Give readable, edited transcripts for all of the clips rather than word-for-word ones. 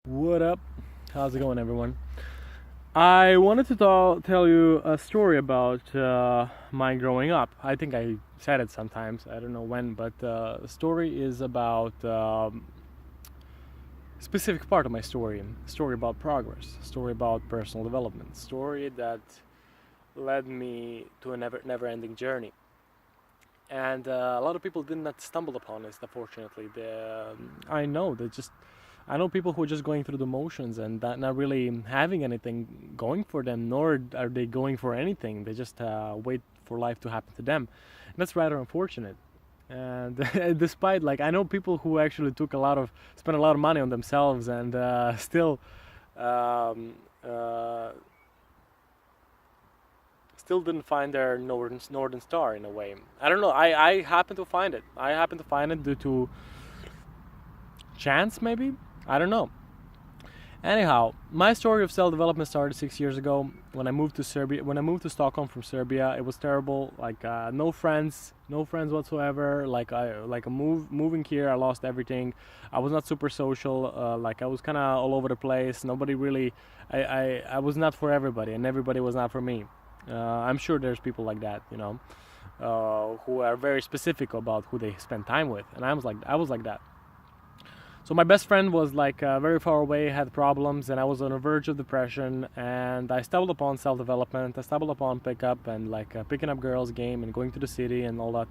What up? How's it going, everyone? I wanted to tell you a story about my growing up. I think I said it sometimes, I don't know when, but the story is about a specific part of my story. Story about progress, story about personal development, story that led me to a never ending journey. And a lot of people did not stumble upon this, unfortunately. I know people who are just going through the motions and not really having anything going for them, nor are they going for anything. They just wait for life to happen to them. And that's rather unfortunate. And despite, like, I know people who actually spent a lot of money on themselves and um, uh, still didn't find their northern star in a way. I don't know. I happen to find it. I happen to find it due to chance, maybe. I don't know. Anyhow, my story of self-development started 6 years ago when I moved to Serbia. When I moved to Stockholm from Serbia, it was terrible. Like no friends whatsoever. Moving here, I lost everything. I was not super social. I was kind of all over the place. Nobody really. I was not for everybody, and everybody was not for me. I'm sure there's people like that, who are very specific about who they spend time with, and I was like that. So my best friend was very far away, had problems, and I was on the verge of depression. And I stumbled upon self-development. I stumbled upon pickup and picking up girls game and going to the city and all that.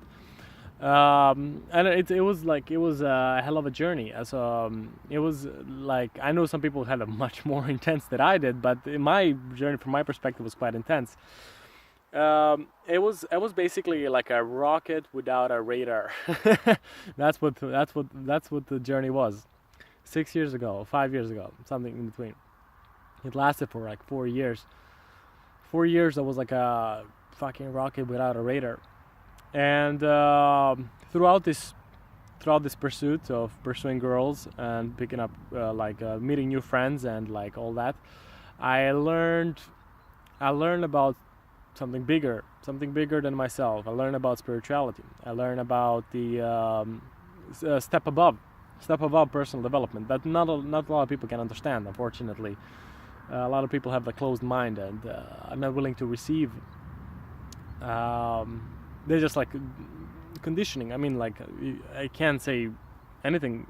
And it was a hell of a journey. It was like I know some people had a much more intense than I did, but my journey, from my perspective, was quite intense. It was basically like a rocket without a radar. That's what the journey was. 6 years ago, 5 years ago, something in between. It lasted for like 4 years. 4 years I was like a fucking rocket without a radar. And throughout this pursuit of pursuing girls and picking up meeting new friends and like all that, I learned I learned about something bigger than myself. I learned about spirituality. I learned about the step above personal development that not a lot of people can understand, unfortunately. A lot of people have a closed mind and are not willing to receive. They're just like conditioning. I mean, I can't say anything.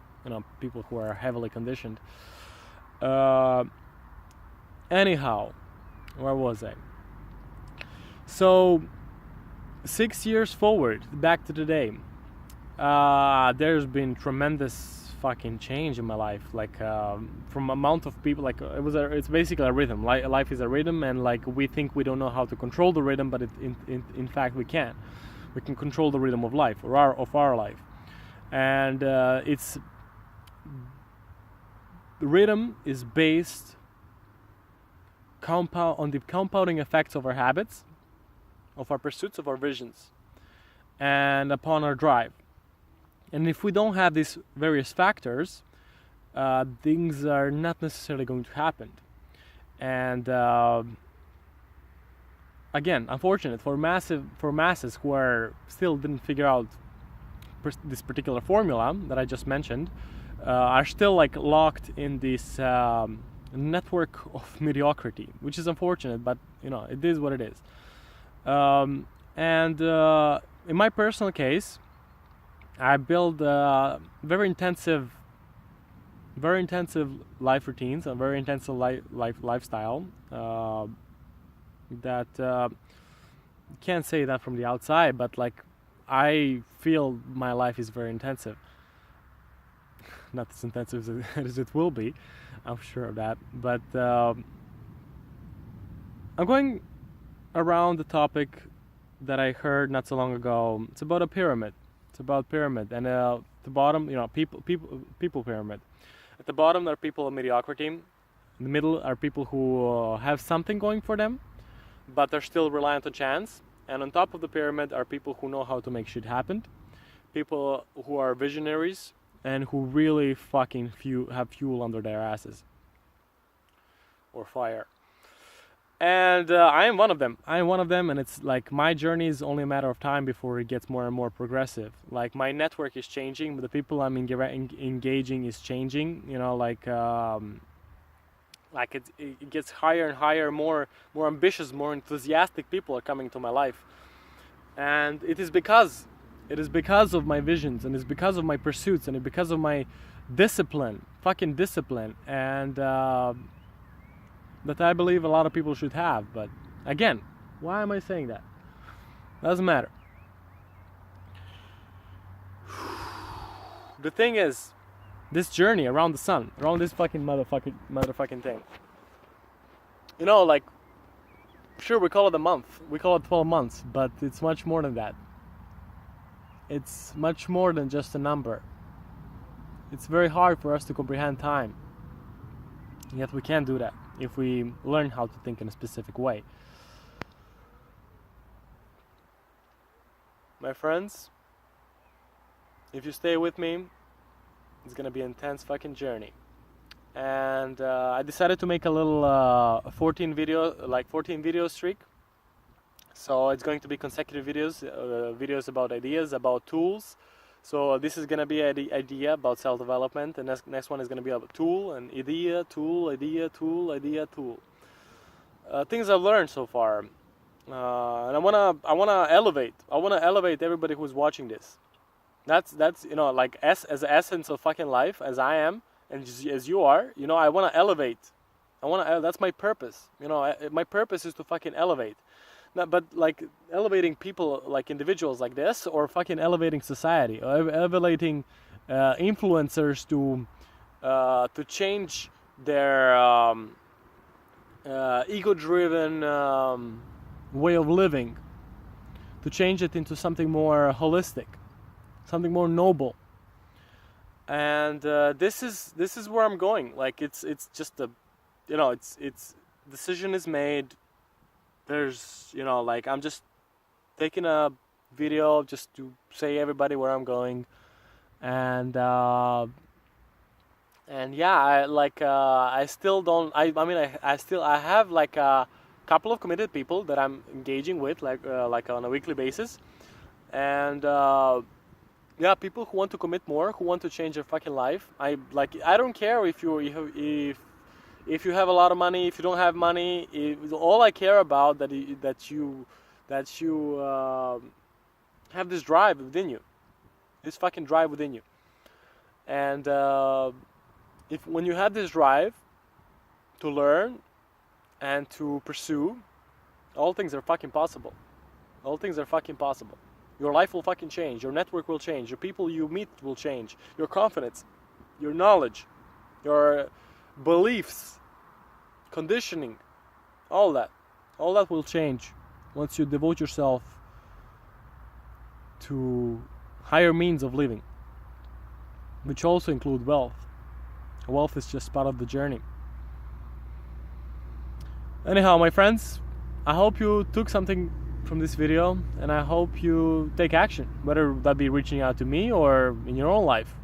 People who are heavily conditioned. Uh, Anyhow, where was I? So 6 years forward, back to today, there's been tremendous fucking change in my life. From amount of people, it's basically a rhythm. Life is a rhythm, and we think we don't know how to control the rhythm, but in fact we can. We can control the rhythm of life, or our life, and it's the rhythm is based on the compounding effects of our habits, of our pursuits, of our visions, and upon our drive. And if we don't have these various factors, things are not necessarily going to happen. And again, unfortunate for masses who are still didn't figure out this particular formula that I just mentioned, are still locked in this network of mediocrity, which is unfortunate, but it is what it is. And in my personal case, I build very intensive life routines, a very intensive lifestyle. That can't say that from the outside, but I feel my life is very intensive. Not as intensive as it will be, I'm sure of that. But I'm going around the topic that I heard not so long ago. It's about a pyramid. It's about pyramid, and at the bottom, people pyramid. At the bottom are people of mediocrity. In the middle are people who have something going for them, but they're still reliant on chance. And on top of the pyramid are people who know how to make shit happen. People who are visionaries and who really fucking have fuel under their asses, or fire. And I am one of them. And it's like my journey is only a matter of time before it gets more and more progressive. Like my network is changing, but the people I'm engaging is changing. Like it gets higher and higher, more ambitious, more enthusiastic people are coming to my life. And it is because of my visions, and it's because of my pursuits, and it's because of my discipline, fucking discipline, and that I believe a lot of people should have. But again, why am I saying that? Doesn't matter. The thing is, this journey around the sun, around this fucking motherfucking thing. You know, like, sure, we call it a month, we call it 12 months, but it's much more than that. It's much more than just a number. It's very hard for us to comprehend time. Yet we can do that if we learn how to think in a specific way. My friends, if you stay with me, it's gonna be an intense fucking journey. And I decided to make a little 14 video streak. So it's going to be consecutive videos about ideas, about tools. So this is gonna be an idea about self-development, and next one is gonna be about tool and idea, tool, idea, tool, idea, tool. Things I've learned so far, and I wanna elevate everybody who's watching this. That's you know, like as the essence of fucking life, as I am, and as you are, you know, I wanna elevate. That's my purpose. You know, my purpose is to fucking elevate. But like elevating people, like individuals like this, or fucking elevating society, or elevating influencers to change their ego-driven way of living, to change it into something more holistic, something more noble. And this is where I'm going. Like it's just a, you know, it's decision is made. There's, you know, like I'm just taking a video just to say everybody where I'm going, and yeah, I still don't. I have like a couple of committed people that I'm engaging with, like on a weekly basis, and yeah, people who want to commit more, who want to change their fucking life. I don't care if you have a lot of money, if you don't have money. All I care about that you have this drive within you, this fucking drive within you. And when you have this drive to learn and to pursue, all things are fucking possible. All things are fucking possible. Your life will fucking change. Your network will change. Your people you meet will change. Your confidence, your knowledge, your beliefs, conditioning, all that will change once you devote yourself to higher means of living, which also include wealth. Wealth is just part of the journey. Anyhow, my friends, I hope you took something from this video, and I hope you take action, whether that be reaching out to me or in your own life.